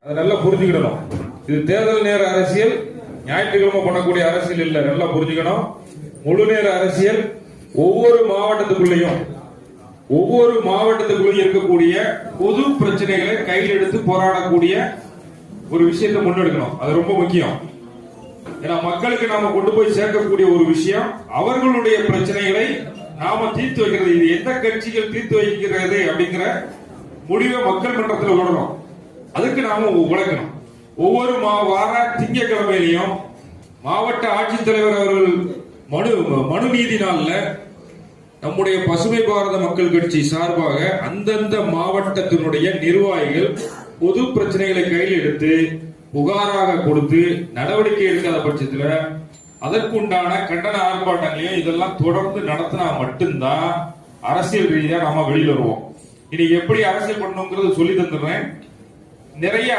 அதை நல்லா புரிஞ்சுக்கிடணும். இது தேர்தல் நேர அரசியல், ஞாயிற்றுக்கிழமை பண்ணக்கூடிய அரசியல் இல்ல. நல்லா புரிஞ்சுக்கணும். முழு நேர அரசியல். ஒவ்வொரு மாவட்டத்துக்குள்ளேயும் இருக்கக்கூடிய பொது பிரச்சனைகளை கையில் எடுத்து போராடக்கூடிய ஒரு விஷயத்தை முன்னெடுக்கணும். அது ரொம்ப முக்கியம். ஏன்னா மக்களுக்கு நாம கொண்டு போய் சேர்க்கக்கூடிய ஒரு விஷயம் அவர்களுடைய பிரச்சனைகளை நாம தீர்த்து வைக்கிறது. இது எந்த கட்சிகள் தீர்த்து வைக்கிறது அப்படிங்கிற முடிவை மக்கள் மன்றத்தில் விடணும். அதுக்கு நாம உழைக்கணும். ஒவ்வொரு வார திங்கட்கிழமையிலையும் மாவட்ட ஆட்சித்தலைவர் அவர்கள் மனு நீதி நாள்ல நம்முடைய பசுமை பாரத மக்கள் கட்சி சார்பாக அந்தந்த மாவட்டத்தினுடைய நிர்வாகிகள் பொது பிரச்சனைகளை கையில் எடுத்து புகாராக கொடுத்து நடவடிக்கை எடுக்காத பட்சத்தில் அதற்குண்டான கண்டன ஆர்ப்பாட்டங்களையும் இதெல்லாம் தொடர்ந்து நடத்தினா மட்டும்தான் அரசியல் ரீதியா நாம வெளியில் வருவோம். இனி எப்படி அரசியல் பண்ணணுங்கிறது சொல்லி தந்துடுறேன். நிறைய